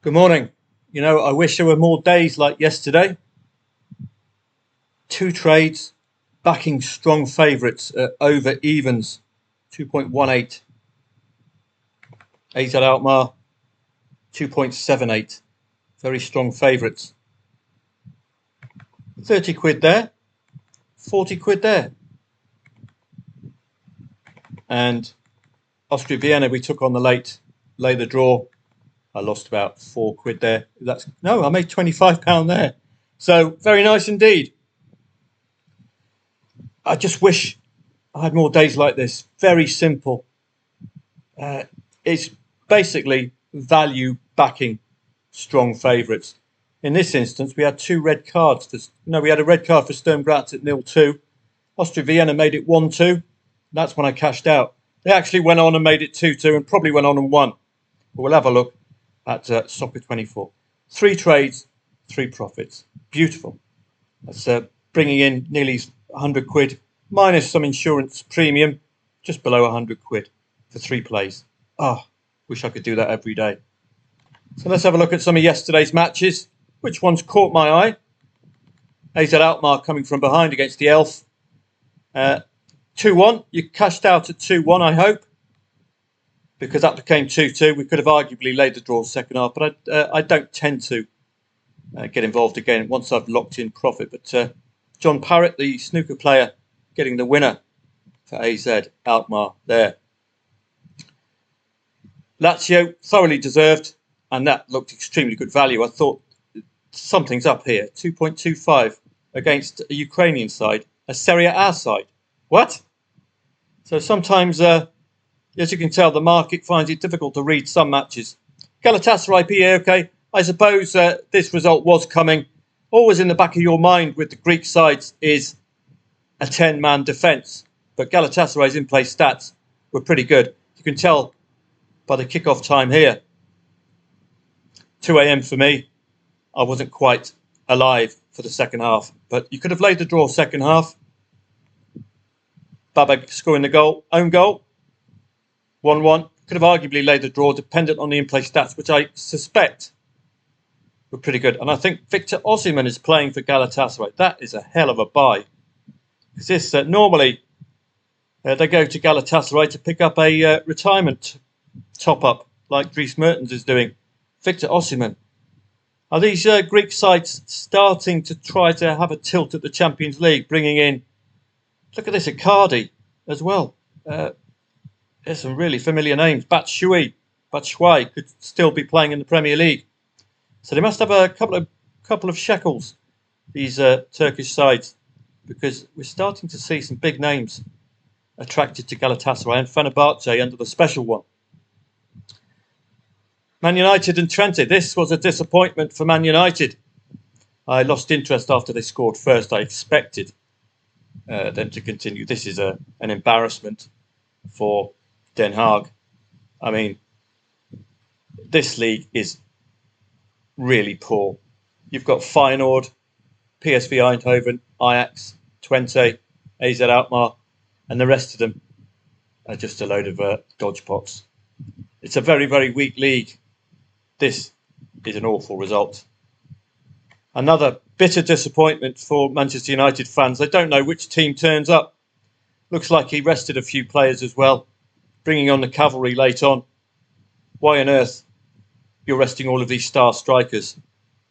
Good morning. I wish there were more days like yesterday. Two trades backing strong favourites at over evens, 2.18. AZ Alkmaar, 2.78. Very strong favourites. 30 quid there, 40 quid there. And Austria Vienna, we took on the lay the draw. I lost about 4 quid there. I made £25 there. So very nice indeed. I just wish I had more days like this. Very simple. It's basically value backing strong favourites. In this instance, we had two red cards. We had a red card for Sturm Graz at 0-2. Austria Vienna made it 1-2. That's when I cashed out. They actually went on and made it 2-2 and probably went on and won. But we'll have a look at Soccer 24. 3 trades, 3 profits. Beautiful. That's bringing in nearly 100 quid, minus some insurance premium, just below 100 quid for 3 plays. Wish I could do that every day. So let's have a look at some of yesterday's matches. Which ones caught my eye? AZ Alkmaar coming from behind against the Elf. 2-1. You cashed out at 2-1, I hope, because that became 2-2. We could have arguably laid the draw second half, but I don't tend to get involved again once I've locked in profit. But John Parrott, the snooker player, getting the winner for AZ Alkmaar there. Lazio, thoroughly deserved, and that looked extremely good value. I thought something's up here. 2.25 against a Ukrainian side, a Serie A side. What? So sometimes, as you can tell, the market finds it difficult to read some matches. Galatasaray PAOK, I suppose this result was coming. Always in the back of your mind with the Greek sides is a 10-man defence. But Galatasaray's in-play stats were pretty good. You can tell by the kick-off time here. 2 a.m. for me. I wasn't quite alive for the second half. But you could have laid the draw second half. Babak scoring the goal. Own goal. 1-1. Could have arguably laid the draw dependent on the in-play stats, which I suspect were pretty good. And I think Victor Osimhen is playing for Galatasaray. That is a hell of a buy. Because this normally they go to Galatasaray to pick up a retirement top-up like Dries Mertens is doing. Victor Osimhen. Are these Greek sides starting to try to have a tilt at the Champions League, bringing in, look at this, Icardi as well. There's some really familiar names. Batshuayi could still be playing in the Premier League. So they must have a couple of shekels, these Turkish sides, because we're starting to see some big names attracted to Galatasaray and Fenerbahce under the special one. Man United and Twente. This was a disappointment for Man United. I lost interest after they scored first. I expected them to continue. This is an embarrassment for Den Haag. I mean, this league is really poor. You've got Feyenoord, PSV Eindhoven, Ajax, Twente, AZ Alkmaar, and the rest of them are just a load of dodgepots. It's a very, very weak league. This is an awful result. Another bitter disappointment for Manchester United fans. They don't know which team turns up. Looks like he rested a few players as well, bringing on the cavalry late on. Why on earth you're resting all of these star strikers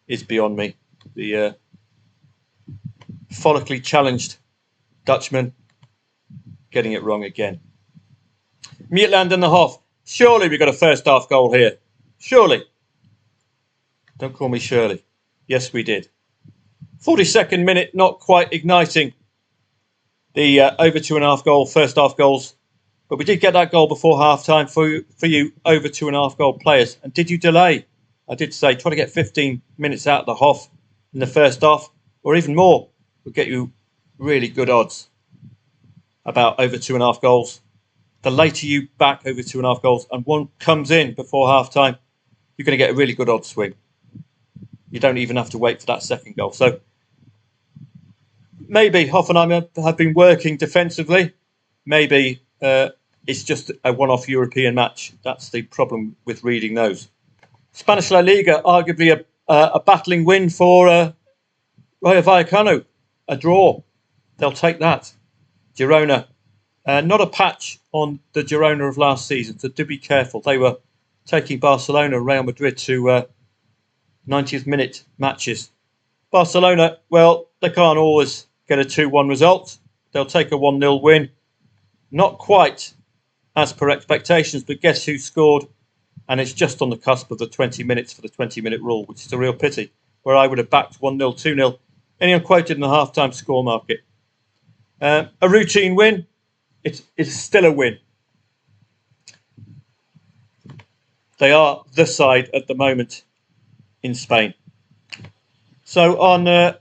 is beyond me. The follically challenged Dutchman getting it wrong again. Midtjylland and the Hoff. Surely we got a first half goal here. Surely. Don't call me Shirley. Yes, we did. 42nd minute, not quite igniting the over 2.5 goal, first half goals. But we did get that goal before half time for you over 2.5 goal players. And did you delay? I did say try to get 15 minutes out of the Hoff in the first half, or even more, will get you really good odds about over 2.5 goals. The later you back over 2.5 goals and one comes in before half time, you're going to get a really good odds swing. You don't even have to wait for that second goal. So maybe Hoffenheim have been working defensively. Maybe it's just a one-off European match. That's the problem with reading those. Spanish La Liga, arguably a battling win for Rayo Vallecano. A draw. They'll take that. Girona. Not a patch on the Girona of last season, so do be careful. They were taking Barcelona and Real Madrid to 90th minute matches. Barcelona, well, they can't always get a 2-1 result. They'll take a 1-0 win. Not quite as per expectations, but guess who scored? And it's just on the cusp of the 20 minutes for the 20-minute rule, which is a real pity, where I would have backed 1-0, 2-0. Anyone quoted in the half-time score market. A routine win. It's still a win. They are the side at the moment in Spain. So on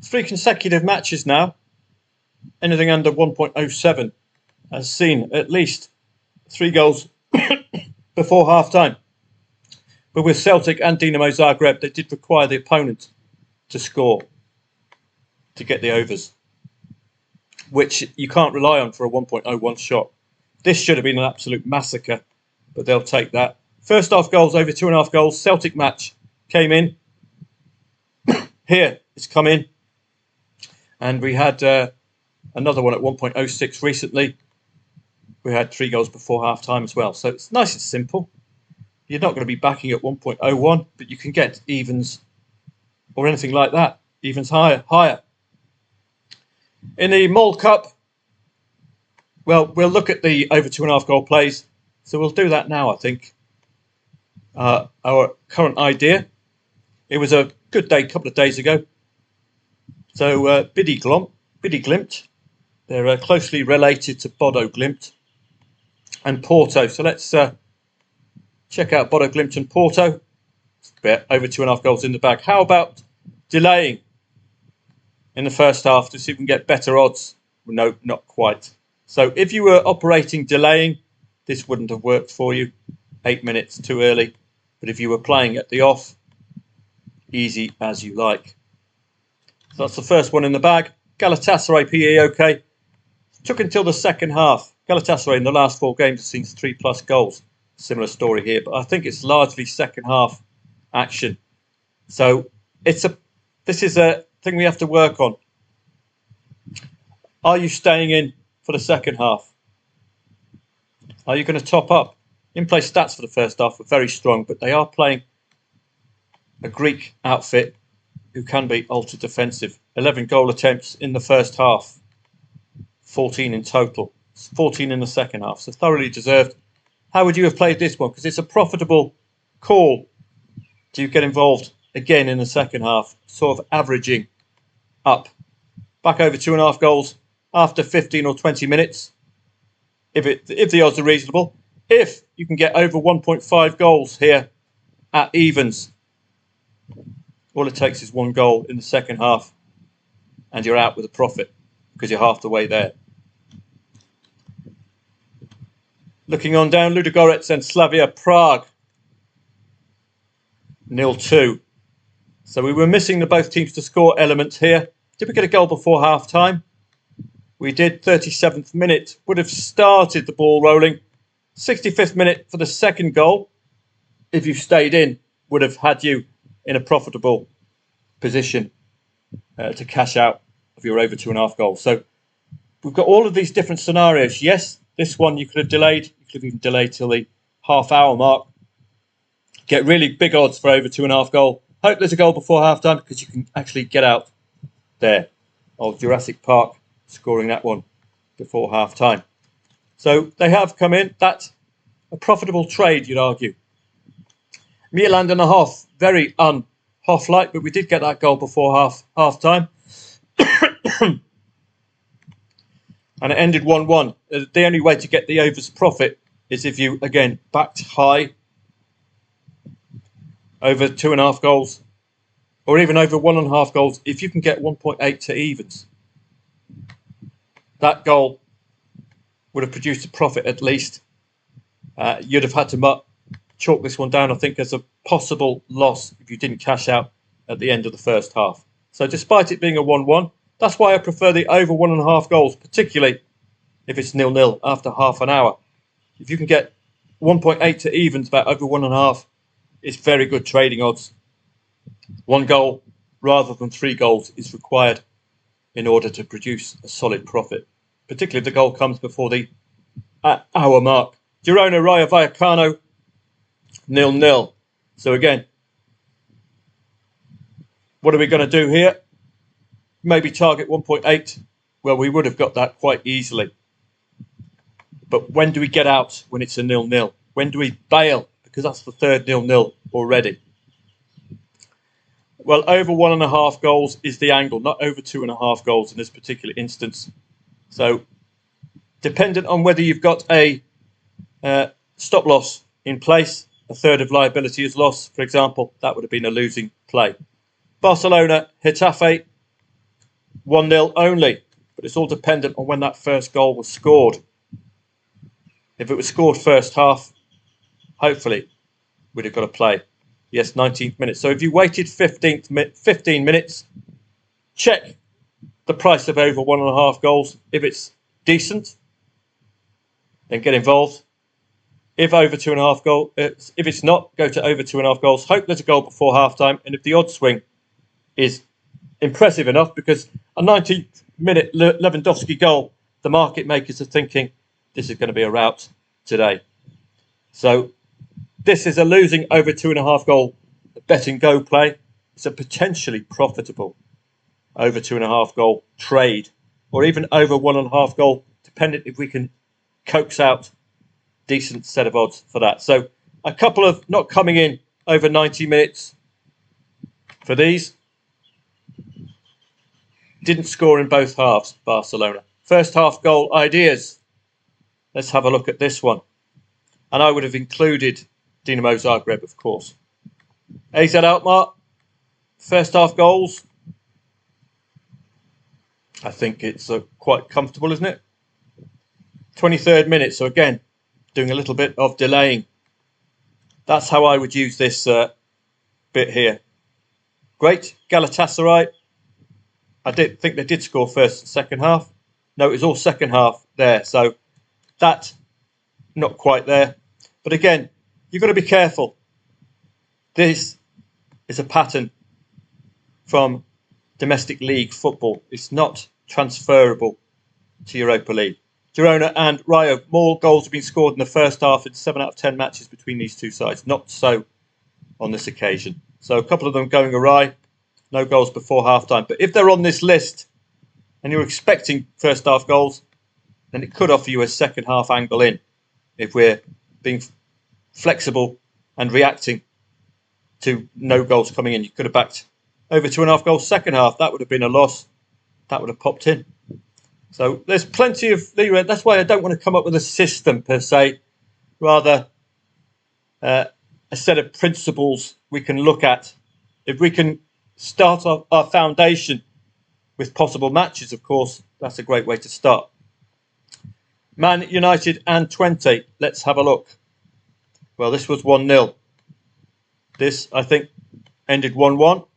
3 consecutive matches now, anything under 1.07 has seen at least 3 goals before half-time. But with Celtic and Dinamo Zagreb, they did require the opponent to score to get the overs, which you can't rely on for a 1.01 shot. This should have been an absolute massacre, but they'll take that. First half goals, over 2.5 goals. Celtic match came in. Here, it's come in. And we had another one at 1.06 recently. We had 3 goals before half-time as well. So it's nice and simple. You're not going to be backing at 1.01, but you can get evens or anything like that. Evens higher. In the Mall Cup, well, we'll look at the over 2.5 goal plays. So we'll do that now, I think. Our current idea. It was a good day a couple of days ago. So Biddy Glimt, they're closely related to Bodo Glimt and Porto. So let's check out Bodo Glimt and Porto. Over 2.5 goals in the bag. How about delaying in the first half to see if we can get better odds? No, not quite. So if you were operating delaying, this wouldn't have worked for you. 8 minutes too early. But if you were playing at the off, easy as you like. So that's the first one in the bag. Galatasaray PAOK. Took until the second half. Galatasaray in the last 4 games has seen 3+ goals. Similar story here, but I think it's largely second half action. So this is a thing we have to work on. Are you staying in for the second half? Are you going to top up? In-play stats for the first half were very strong, but they are playing a Greek outfit who can be ultra defensive. 11 goal attempts in the first half, 14 in total, 14 in the second half, so thoroughly deserved. How would you have played this one? Because it's a profitable call. Do you get involved again in the second half, sort of averaging up? Back over 2.5 goals after 15 or 20 minutes, if the odds are reasonable. If you can get over 1.5 goals here at evens, all it takes is 1 goal in the second half and you're out with a profit because you're half the way there. Looking on down, Ludogorets and Slavia Prague, 0-2. So we were missing the both teams to score element here. Did we get a goal before half-time? We did. 37th minute. Would have started the ball rolling. 65th minute for the second goal. If you stayed in, would have had you in a profitable position to cash out of your over 2.5 goals. So we've got all of these different scenarios. Yes, this one you could have delayed. You could have even delayed till the half-hour mark. Get really big odds for over 2.5 goal. Hope there's a goal before half-time because you can actually get out there of Jurassic Park scoring that one before half-time. So they have come in. That's a profitable trade, you'd argue. Mierland and a Hoff, very un-Hoff-like, but we did get that goal before half-time. And it ended 1-1. The only way to get the overs profit is if you, again, backed high over 2.5 goals or even over 1.5 goals. If you can get 1.8 to evens, that goal would have produced a profit at least. You'd have had to chalk this one down, I think, as a possible loss if you didn't cash out at the end of the first half. So despite it being a 1-1, that's why I prefer the over 1.5 goals, particularly if it's 0-0 after half an hour. If you can get 1.8 to evens, about over 1.5, it's very good trading odds. 1 goal rather than 3 goals is required in order to produce a solid profit, particularly if the goal comes before the hour mark. Girona Rayo Vallecano 0-0. So again, what are we going to do here? Maybe target 1.8. Well, we would have got that quite easily. But when do we get out when it's a 0-0? When do we bail? Because that's the third 0-0 already. Well, over 1.5 goals is the angle, not over 2.5 goals in this particular instance. So, dependent on whether you've got a stop loss in place, a third of liability is lost, for example, that would have been a losing play. Barcelona, Getafe, 1-0 only, but it's all dependent on when that first goal was scored. If it was scored first half, hopefully we'd have got a play. Yes, 19th minute. So if you waited 15 minutes, check the price of over 1.5 goals. If it's decent, then get involved. If over 2.5 goals, if it's not, go to over 2.5 goals. Hope there's a goal before half time. And if the odd swing is impressive enough, because a 19th minute Lewandowski goal, the market makers are thinking this is going to be a rout today. So this is a losing over 2.5 goal bet and go play. It's a potentially profitable over 2.5 goal trade, or even over 1.5 goal, depending if we can coax out decent set of odds for that. So a couple of not coming in over 90 minutes for these. Didn't score in both halves, Barcelona. First half goal ideas. Let's have a look at this one. And I would have included Dinamo Zagreb, of course. AZ Alkmaar, first half goals. I think it's quite comfortable, isn't it? 23rd minute, so again, doing a little bit of delaying. That's how I would use this bit here. Great, Galatasaray. I did think they did score first and second half. No, it was all second half there, so that not quite there. But again, you've got to be careful. This is a pattern from domestic league football. It's not transferable to Europa League. Girona and Rayo, more goals have been scored in the first half in 7 out of 10 matches between these two sides. Not so on this occasion. So a couple of them going awry. No goals before half-time. But if they're on this list and you're expecting first half goals, then it could offer you a second half angle in if we're being flexible and reacting to no goals coming in. You could have backed over 2.5 goals second half. That would have been a loss. That would have popped in. So there's plenty of leeway. That's why I don't want to come up with a system per se, rather a set of principles we can look at. If we can start our foundation with possible matches, of course, that's a great way to start. Man United and Twente. Let's have a look. Well, this was 1-0. This, I think, ended 1-1.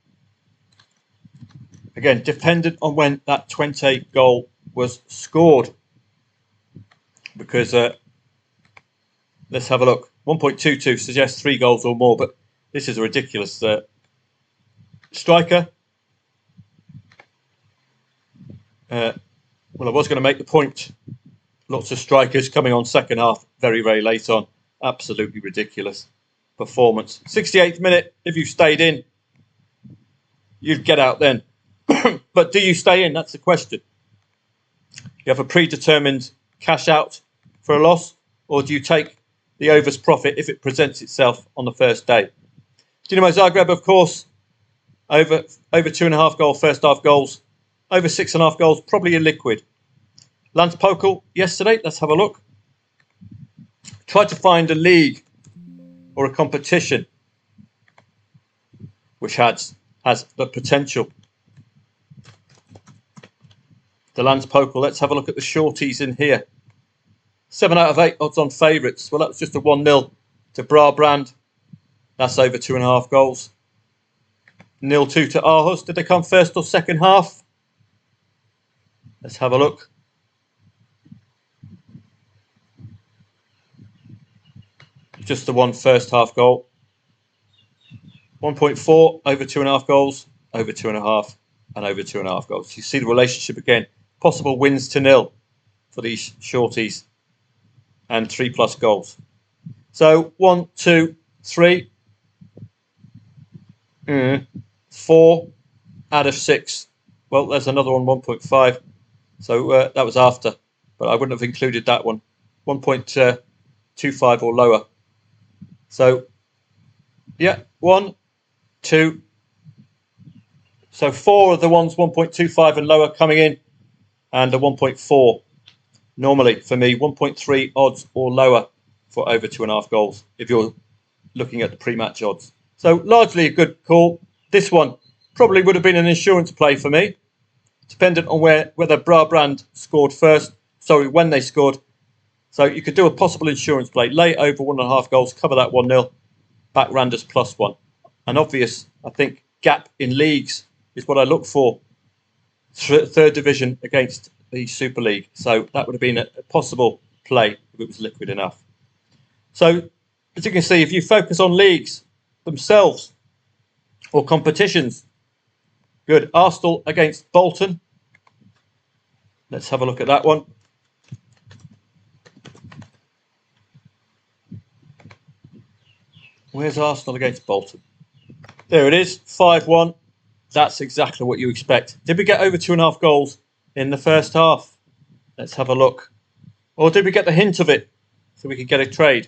Again, dependent on when that Twente goal was scored. Because, let's have a look. 1.22 suggests 3 goals or more, but this is a ridiculous striker. Well, I was going to make the point. Lots of strikers coming on second half very, very late on. Absolutely ridiculous performance. 68th minute, if you stayed in, you'd get out then. But do you stay in? That's the question. You have a predetermined cash out for a loss, or do you take the overs profit if it presents itself on the first day? Dinamo Zagreb, of course, over 2.5 goal first half goals, over 6.5 goals, probably illiquid. Lance Pokel yesterday, let's have a look. Tried to find a league or a competition which has the potential. The Lance Pokel, let's have a look at the shorties in here. 7 out of 8 odds on favourites. Well, that was just a 1-0 to Brabrand. That's over 2.5 goals. 0-2 to Aarhus. Did they come first or second half? Let's have a look. Just the one first half goal. 1.4 over 2.5 goals, over 2.5, and over 2.5 goals. You see the relationship again. Possible wins to nil for these shorties, and 3+ goals. So 1, 2, 3, 4 out of 6. Well, there's another one, 1.5. So that was after, but I wouldn't have included that one. 1.25 or lower. So yeah, 1, 2. So 4 of the ones 1.25 and lower coming in, and a 1.4. Normally for me, 1.3 odds or lower for over 2.5 goals if you're looking at the pre-match odds. So largely a good call. This one probably would have been an insurance play for me, dependent on whether Brabrand scored first. Sorry, when they scored. So you could do a possible insurance play. Lay over 1.5 goals, cover that 1-0, back Randers +1. An obvious, I think, gap in leagues is what I look for. Third division against the Super League. So that would have been a possible play if it was liquid enough. So as you can see, if you focus on leagues themselves or competitions, good. Arsenal against Bolton. Let's have a look at that one. Where's Arsenal against Bolton? There it is, 5-1. That's exactly what you expect. Did we get over 2.5 goals in the first half? Let's have a look. Or did we get the hint of it so we could get a trade?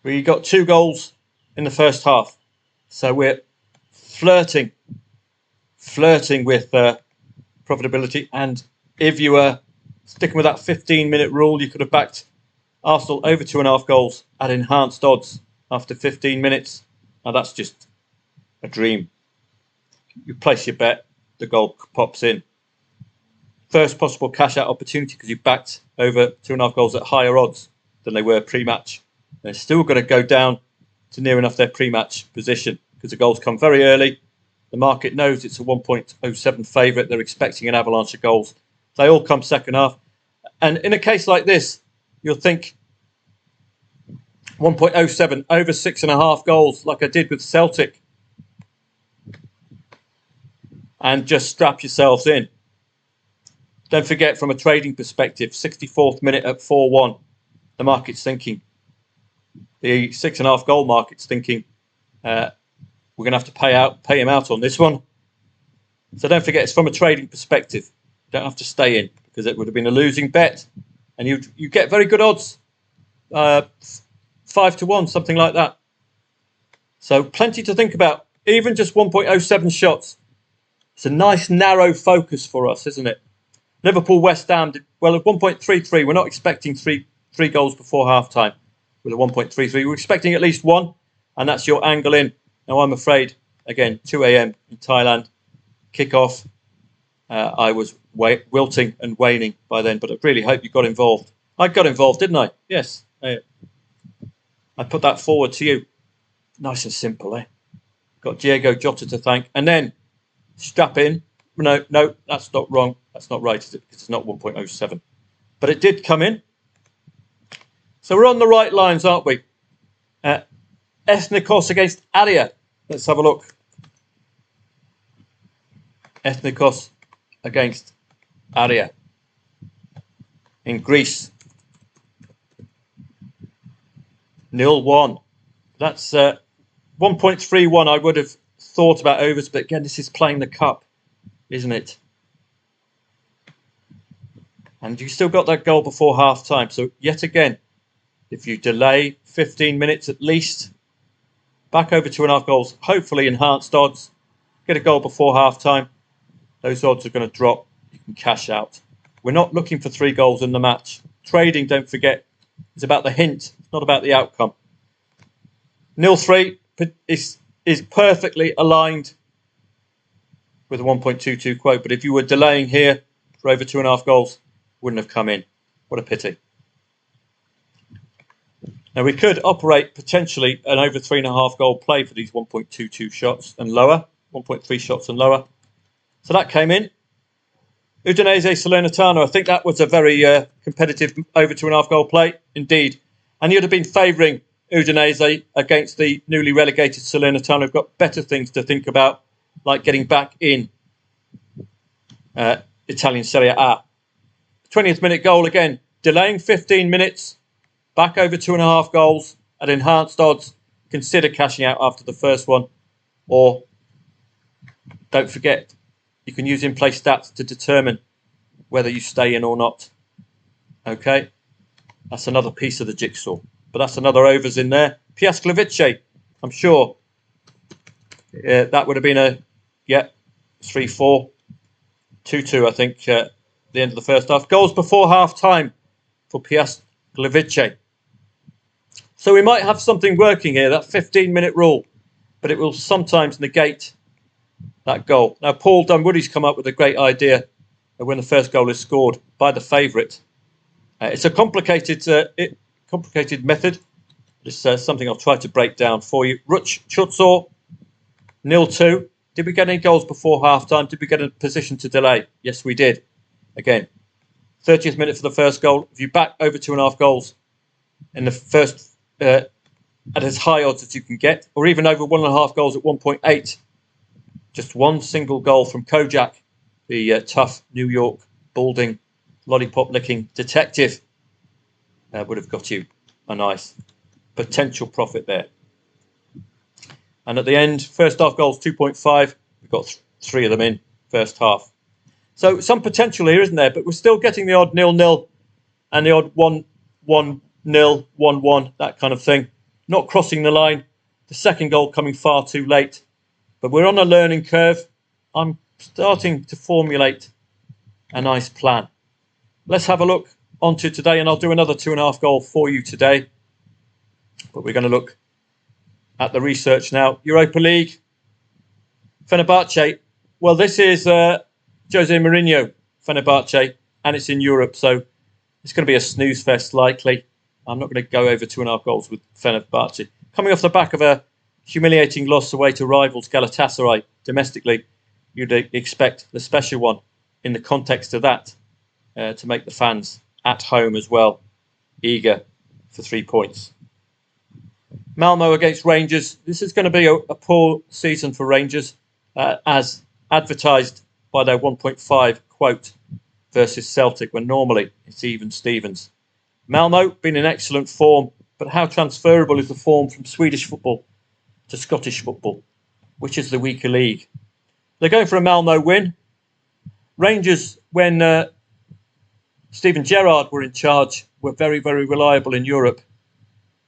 We got 2 goals in the first half. So we're flirting with profitability. And if you were sticking with that 15-minute rule, you could have backed Arsenal over 2.5 goals at enhanced odds after 15 minutes. Now that's just a dream. You place your bet, the goal pops in. First possible cash out opportunity because you backed over 2.5 goals at higher odds than they were pre-match. They're still going to go down to near enough their pre-match position because the goals come very early. The market knows it's a 1.07 favourite. They're expecting an avalanche of goals. They all come second half. And in a case like this, you'll think 1.07 over 6.5 goals like I did with Celtic. And just strap yourselves in. Don't forget, from a trading perspective, 64th minute at 4-1, the market's thinking, the 6.5 goal market's thinking, we're going to have to pay him out on this one. So don't forget, it's from a trading perspective. You don't have to stay in because it would have been a losing bet, and you get very good odds, 5-1, something like that. So plenty to think about. Even just 1.07 shots. It's a nice narrow focus for us, isn't it? Liverpool West Ham did well at 1.33. We're not expecting three goals before half time with a 1.33. We're expecting at least one, and that's your angle in. Now I'm afraid, again, 2 a.m. in Thailand, kick-off. I was wilting and waning by then, but I really hope you got involved. I got involved, didn't I? Yes. I put that forward to you. Nice and simple, eh? Got Diego Jota to thank. And then strap in. No, that's not wrong. That's not right, is it? Because it's not 1.07. But it did come in. So we're on the right lines, aren't we? Ethnikos against Aria. Let's have a look. Ethnikos against Aria in Greece. 0-1. That's 1.31. I would have thought about overs, but again, this is playing the cup, isn't it? And you still got that goal before half time. So yet again, if you delay 15 minutes at least, back over 2.5 goals, hopefully enhanced odds, get a goal before half time, those odds are going to drop. You can cash out. We're not looking for 3 goals in the match. Trading, don't forget, is about the hint. It's not about the outcome. 0-3 is perfectly aligned with a 1.22 quote. But if you were delaying here for over 2.5 goals, wouldn't have come in. What a pity. Now we could operate potentially an over 3.5 goal play for these 1.22 shots and lower, 1.3 shots and lower. So that came in. Udinese Salernitana, I think that was a very competitive over 2.5 goal play indeed. And you'd have been favouring Udinese against the newly relegated Salernitana have got better things to think about, like getting back in Italian Serie A. 20th minute goal again, delaying 15 minutes, back over 2.5 goals at enhanced odds. Consider cashing out after the first one, or don't forget, you can use in-play stats to determine whether you stay in or not. Okay, that's another piece of the jigsaw. But that's another overs in there. Piast Gliwice, I'm sure that would have been a 3-4, 2-2. I think the end of the first half. Goals before half time for Piast Gliwice. So we might have something working here. That 15-minute rule, but it will sometimes negate that goal. Now Paul Dunwoody's come up with a great idea when the first goal is scored by the favourite. It's a complicated method. It's something I'll try to break down for you. Ruch Chutzor, 0-2. Did we get any goals before half-time? Did we get a position to delay? Yes, we did. Again, 30th minute for the first goal. If you back over 2.5 goals in the first, at as high odds as you can get, or even over 1.5 goals at 1.8, just one single goal from Kojak, the tough New York balding, lollipop-licking detective, would have got you a nice potential profit there. And at the end, first half goals 2.5. We've got 3 of them in first half. So some potential here, isn't there? But we're still getting the odd 0-0 and the odd 1-0, 1-1, that kind of thing. Not crossing the line. The second goal coming far too late. But we're on a learning curve. I'm starting to formulate a nice plan. Let's have a look onto today, and I'll do another 2.5 goal for you today. But we're going to look at the research now. Europa League, Fenerbahce. Well, this is Jose Mourinho, Fenerbahce, and it's in Europe, so it's going to be a snooze fest likely. I'm not going to go over 2.5 goals with Fenerbahce. Coming off the back of a humiliating loss away to rivals Galatasaray domestically, you'd expect the special one in the context of that to make the fans at home as well eager for 3 points. Malmo against Rangers. This is going to be a poor season for Rangers, as advertised by their 1.5 quote versus Celtic, when normally it's even Stevens. Malmo been in excellent form, but how transferable is the form from Swedish football to Scottish football, which is the weaker league? They're going for a Malmo win. Rangers, when Steven Gerrard were in charge, were very, very reliable in Europe.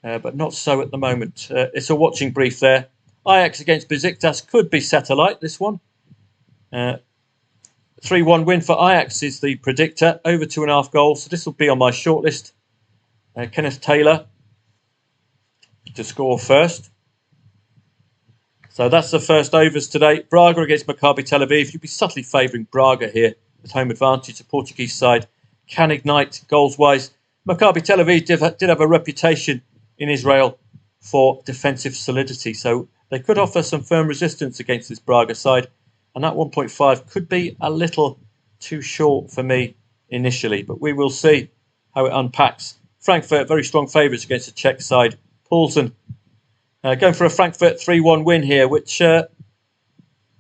But not so at the moment. It's a watching brief there. Ajax against Besiktas could be satellite, this one. 3-1 win for Ajax is the predictor, over 2.5 goals. So this will be on my shortlist. Kenneth Taylor to score first. So that's the first overs today. Braga against Maccabi Tel Aviv. You'd be subtly favouring Braga here with home advantage. The Portuguese side can ignite goals-wise. Maccabi Tel Aviv did have a reputation in Israel for defensive solidity, so they could offer some firm resistance against this Braga side, and that 1.5 could be a little too short for me initially, but we will see how it unpacks. Frankfurt, very strong favourites against the Czech side. Poulsen going for a Frankfurt 3-1 win here, which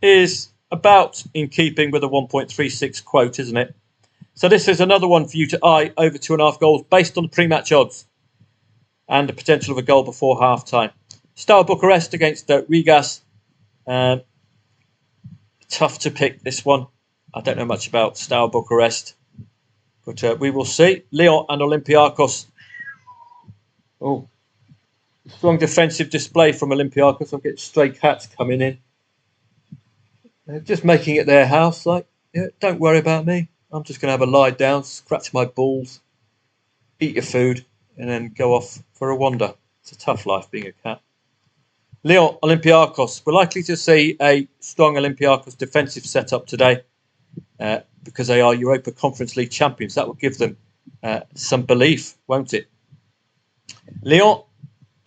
is about in keeping with a 1.36 quote, isn't it? So this is another one for you to eye, over 2.5 goals based on the pre-match odds and the potential of a goal before half-time. Steaua Bucharest against Rigas. Tough to pick this one. I don't know much about Steaua Bucharest, but we will see. Lyon and Olympiacos. Oh, strong defensive display from Olympiacos. I'll get stray cats coming in. They're just making it their house. Like, yeah, don't worry about me. I'm just going to have a lie down, scratch my balls, eat your food, and then go off for a wander. It's a tough life being a cat. Lyon, Olympiacos. We're likely to see a strong Olympiacos defensive setup today because they are Europa Conference League champions. That will give them some belief, won't it? Lyon,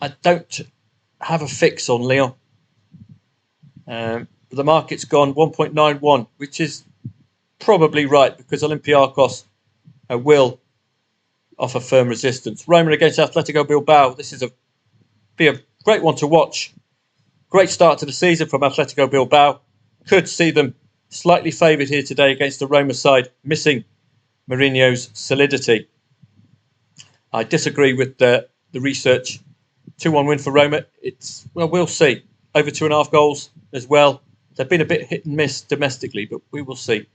I don't have a fix on Lyon. The market's gone 1.91, which is probably right because Olympiacos will offer firm resistance. Roma against Atletico Bilbao. This is a Be a great one to watch. Great start to the season from Atletico Bilbao. Could see them slightly favoured here today against the Roma side, missing Mourinho's solidity. I disagree with the research. 2-1 win for Roma. We'll see. Over 2.5 goals as well. They've been a bit hit and miss domestically, but we will see.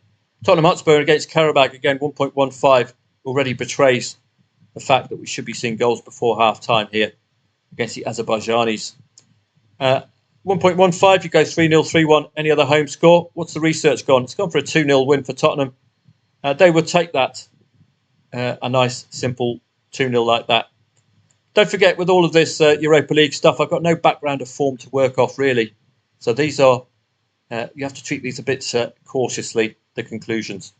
Tottenham Hotspur against Karabakh, again, 1.15 already betrays the fact that we should be seeing goals before half-time here against the Azerbaijanis. 1.15, you go 3-0, 3-1, any other home score. What's the research gone? It's gone for a 2-0 win for Tottenham. They would take that, a nice, simple 2-0 like that. Don't forget, with all of this Europa League stuff, I've got no background of form to work off, really. So these are, you have to treat these a bit cautiously, the conclusions.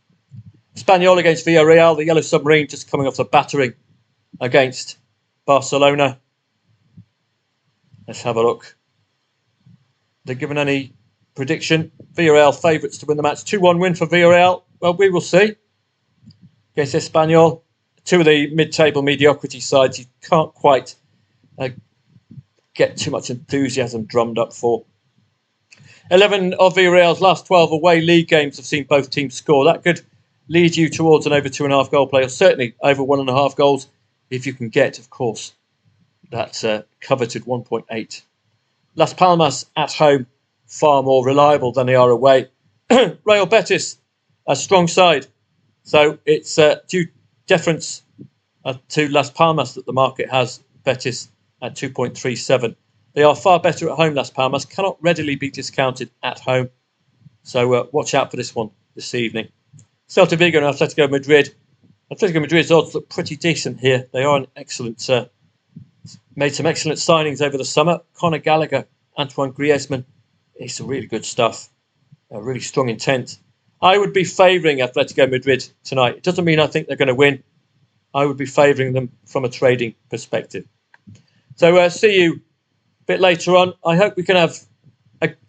Espanyol against Villarreal, the Yellow Submarine just coming off the battering against Barcelona. Let's have a look. They're given any prediction. Villarreal favourites to win the match. 2-1 win for Villarreal. Well, we will see. Against Espanyol, two of the mid-table mediocrity sides you can't quite get too much enthusiasm drummed up for. 11 of Villarreal's last 12 away league games have seen both teams score. That could lead you towards an over 2.5 goal play, or certainly over 1.5 goals if you can get, of course, that coveted 1.8. Las Palmas at home, far more reliable than they are away. Real Betis, a strong side. So it's due deference to Las Palmas that the market has Betis at 2.37. They are far better at home, Las Palmas. Cannot readily be discounted at home. So watch out for this one this evening. Celta Vigo and Atletico Madrid. Atletico Madrid's odds look pretty decent here. They are an excellent... made some excellent signings over the summer. Conor Gallagher, Antoine Griezmann. It's some really good stuff. A really strong intent. I would be favouring Atletico Madrid tonight. It doesn't mean I think they're going to win. I would be favouring them from a trading perspective. So see you a bit later on. I hope we can have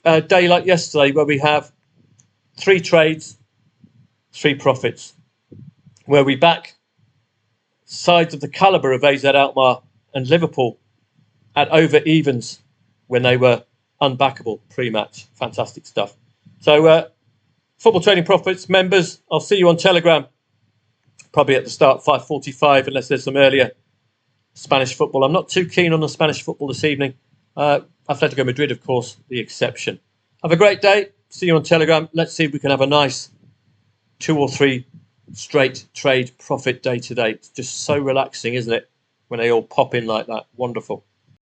a day like yesterday where we have 3 trades, 3 profits, where we back sides of the calibre of AZ Alkmaar and Liverpool at over evens when they were unbackable pre-match. Fantastic stuff. So Football Trading Profits members, I'll see you on Telegram probably at the start, 5:45, unless there's some earlier Spanish football. I'm not too keen on the Spanish football this evening. Atletico Madrid, of course, the exception. Have a great day. See you on Telegram. Let's see if we can have a nice 2 or 3 straight trade profit day today. It's just so relaxing, isn't it? When they all pop in like that. Wonderful.